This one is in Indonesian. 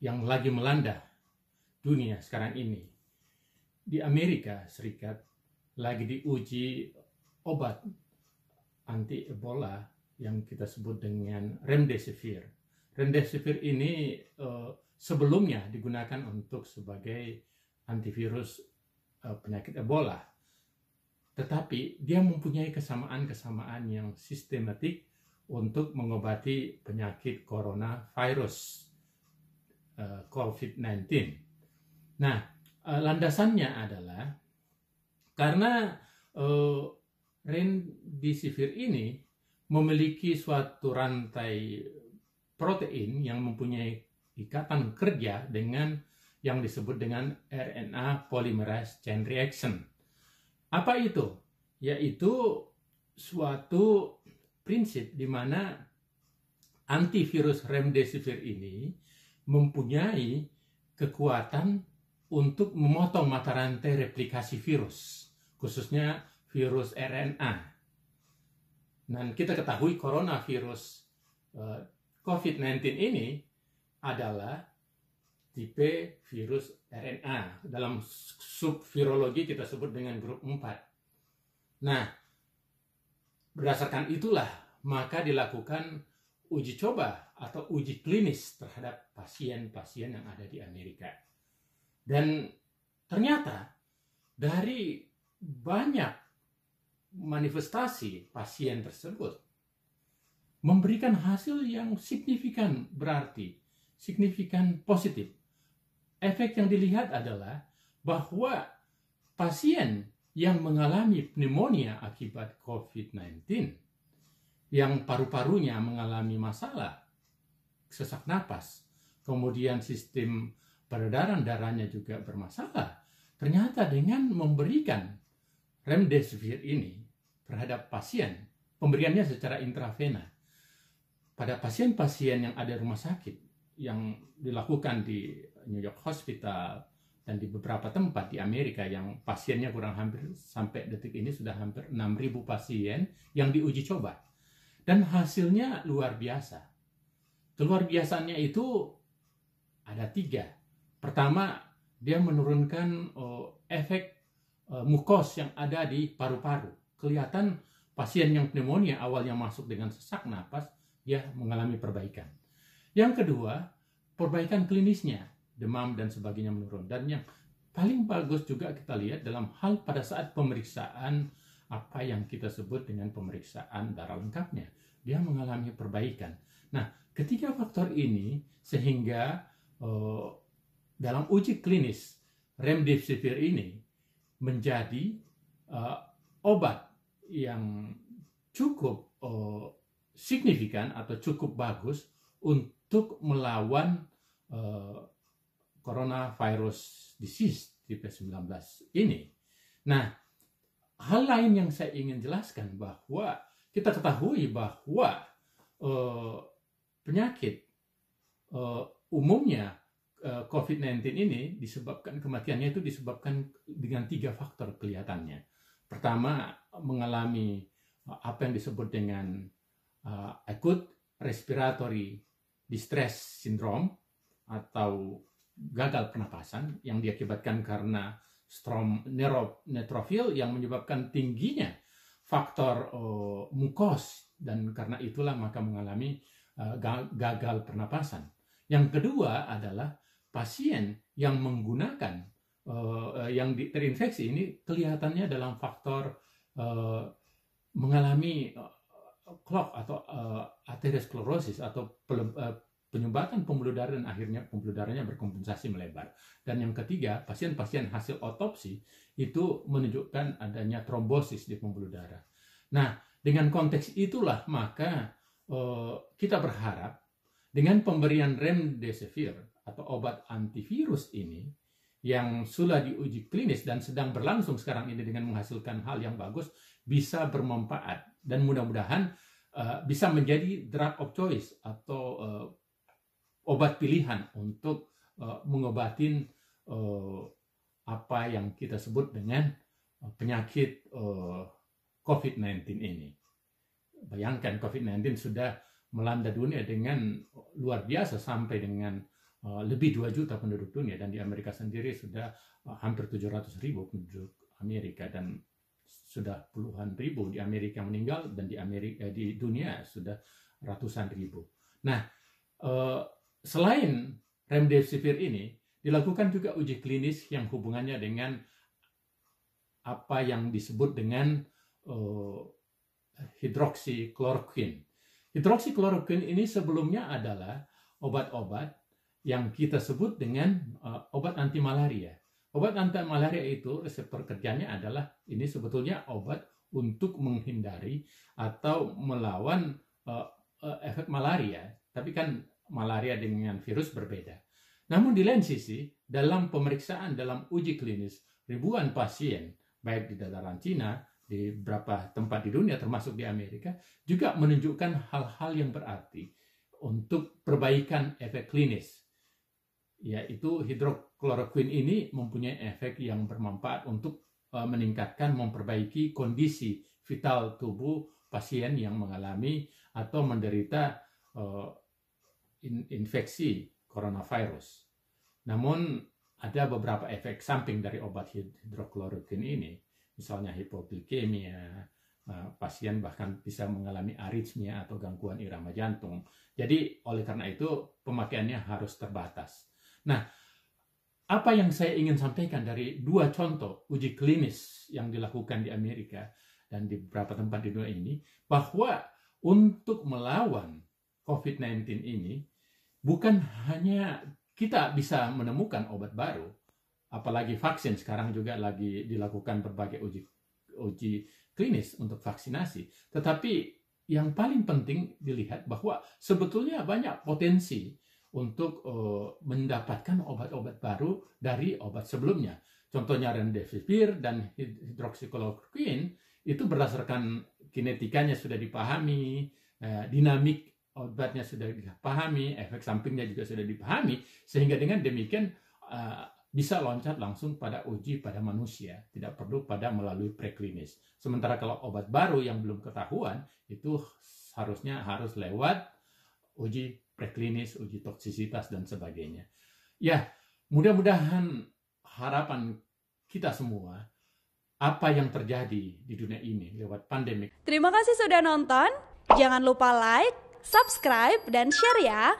yang lagi melanda dunia sekarang ini. Di Amerika Serikat lagi diuji obat anti Ebola yang kita sebut dengan remdesivir. Remdesivir ini sebelumnya digunakan untuk sebagai antivirus penyakit Ebola. Tetapi dia mempunyai kesamaan-kesamaan yang sistematik untuk mengobati penyakit coronavirus COVID-19. Nah, landasannya adalah karena remdesivir ini memiliki suatu rantai protein yang mempunyai ikatan kerja dengan yang disebut dengan RNA polymerase chain reaction. Apa itu? Yaitu suatu prinsip di mana antivirus remdesivir ini mempunyai kekuatan untuk memotong mata rantai replikasi virus, khususnya virus RNA. Dan kita ketahui coronavirus COVID-19 ini adalah tipe virus RNA. Dalam subvirologi kita sebut dengan grup 4. Nah, berdasarkan itulah maka dilakukan uji coba atau uji klinis terhadap pasien-pasien yang ada di Amerika. Dan ternyata dari banyak manifestasi pasien tersebut memberikan hasil yang signifikan, berarti signifikan positif. Efek yang dilihat adalah bahwa pasien yang mengalami pneumonia akibat COVID-19, yang paru-parunya mengalami masalah, sesak napas, kemudian sistem peredaran darahnya juga bermasalah, ternyata dengan memberikan remdesivir ini terhadap pasien, pemberiannya secara intravena pada pasien-pasien yang ada rumah sakit yang dilakukan di New York Hospital dan di beberapa tempat di Amerika yang pasiennya kurang hampir sampai detik ini sudah hampir 6.000 pasien yang diuji coba. Dan hasilnya luar biasa. Keluar biasanya itu ada 3. Pertama, dia menurunkan efek mukos yang ada di paru-paru. Kelihatan pasien yang pneumonia awalnya masuk dengan sesak napas, dia mengalami perbaikan. Yang kedua, perbaikan klinisnya, demam dan sebagainya menurun. Dan yang paling bagus juga kita lihat dalam hal pada saat pemeriksaan apa yang kita sebut dengan pemeriksaan darah lengkapnya, dia mengalami perbaikan. Nah, ketiga faktor ini sehingga dalam uji klinis remdesivir ini menjadi obat yang cukup signifikan atau cukup bagus untuk melawan coronavirus disease tipe 19 ini. Nah, hal lain yang saya ingin jelaskan bahwa kita ketahui bahwa penyakit umumnya COVID-19 ini disebabkan, kematiannya itu disebabkan dengan 3 faktor kelihatannya. Pertama, mengalami apa yang disebut dengan acute respiratory distress syndrome atau gagal pernapasan yang diakibatkan karena strom neutrophil yang menyebabkan tingginya faktor mukos, dan karena itulah maka mengalami gagal pernapasan. Yang kedua adalah pasien yang menggunakan yang terinfeksi ini kelihatannya dalam faktor mengalami clog atau arteriosklerosis atau penyumbatan pembuluh darah, dan akhirnya pembuluh darahnya berkompensasi melebar. Dan yang ketiga, pasien-pasien hasil otopsi itu menunjukkan adanya trombosis di pembuluh darah. Nah, dengan konteks itulah maka kita berharap dengan pemberian remdesivir atau obat antivirus ini yang sudah diuji klinis dan sedang berlangsung sekarang ini dengan menghasilkan hal yang bagus, bisa bermanfaat dan mudah-mudahan bisa menjadi drug of choice atau obat pilihan untuk mengobatin apa yang kita sebut dengan penyakit COVID-19 ini. Bayangkan COVID-19 sudah melanda dunia dengan luar biasa sampai dengan lebih 2 juta penduduk dunia, dan di Amerika sendiri sudah hampir 700.000 penduduk Amerika, dan sudah puluhan ribu di Amerika meninggal, dan di dunia sudah ratusan ribu. Nah, selain remdesivir ini dilakukan juga uji klinis yang hubungannya dengan apa yang disebut dengan hidroksikloroquine. Hidroksikloroquine ini sebelumnya adalah obat-obat yang kita sebut dengan obat anti malaria. Obat anti malaria itu reseptor kerjanya adalah, ini sebetulnya obat untuk menghindari atau melawan efek malaria. Tapi kan malaria dengan virus berbeda. Namun di lain sisi, dalam pemeriksaan, dalam uji klinis, ribuan pasien, baik di dataran Cina, di beberapa tempat di dunia, termasuk di Amerika, juga menunjukkan hal-hal yang berarti untuk perbaikan efek klinis. Yaitu hidroksikloroquine ini mempunyai efek yang bermanfaat untuk meningkatkan, memperbaiki kondisi vital tubuh pasien yang mengalami atau menderita infeksi coronavirus. Namun ada beberapa efek samping dari obat hidroksikloroquine ini, misalnya hipoglikemia, pasien bahkan bisa mengalami aritmia atau gangguan irama jantung. Jadi oleh karena itu pemakaiannya harus terbatas. Nah, apa yang saya ingin sampaikan dari 2 contoh uji klinis yang dilakukan di Amerika dan di beberapa tempat di dunia ini, bahwa untuk melawan COVID-19 ini, bukan hanya kita bisa menemukan obat baru, apalagi vaksin sekarang juga lagi dilakukan berbagai uji klinis untuk vaksinasi, tetapi yang paling penting dilihat bahwa sebetulnya banyak potensi untuk mendapatkan obat-obat baru dari obat sebelumnya. Contohnya remdesivir dan hidroksikloroquine itu berdasarkan kinetikanya sudah dipahami, dinamik obatnya sudah dipahami, efek sampingnya juga sudah dipahami, sehingga dengan demikian bisa loncat langsung pada uji pada manusia, tidak perlu pada melalui preklinis. Sementara kalau obat baru yang belum ketahuan, itu harusnya harus lewat uji preklinis, uji toksisitas, dan sebagainya. Ya, mudah-mudahan harapan kita semua, apa yang terjadi di dunia ini lewat pandemi. Terima kasih sudah nonton. Jangan lupa like, subscribe, dan share ya.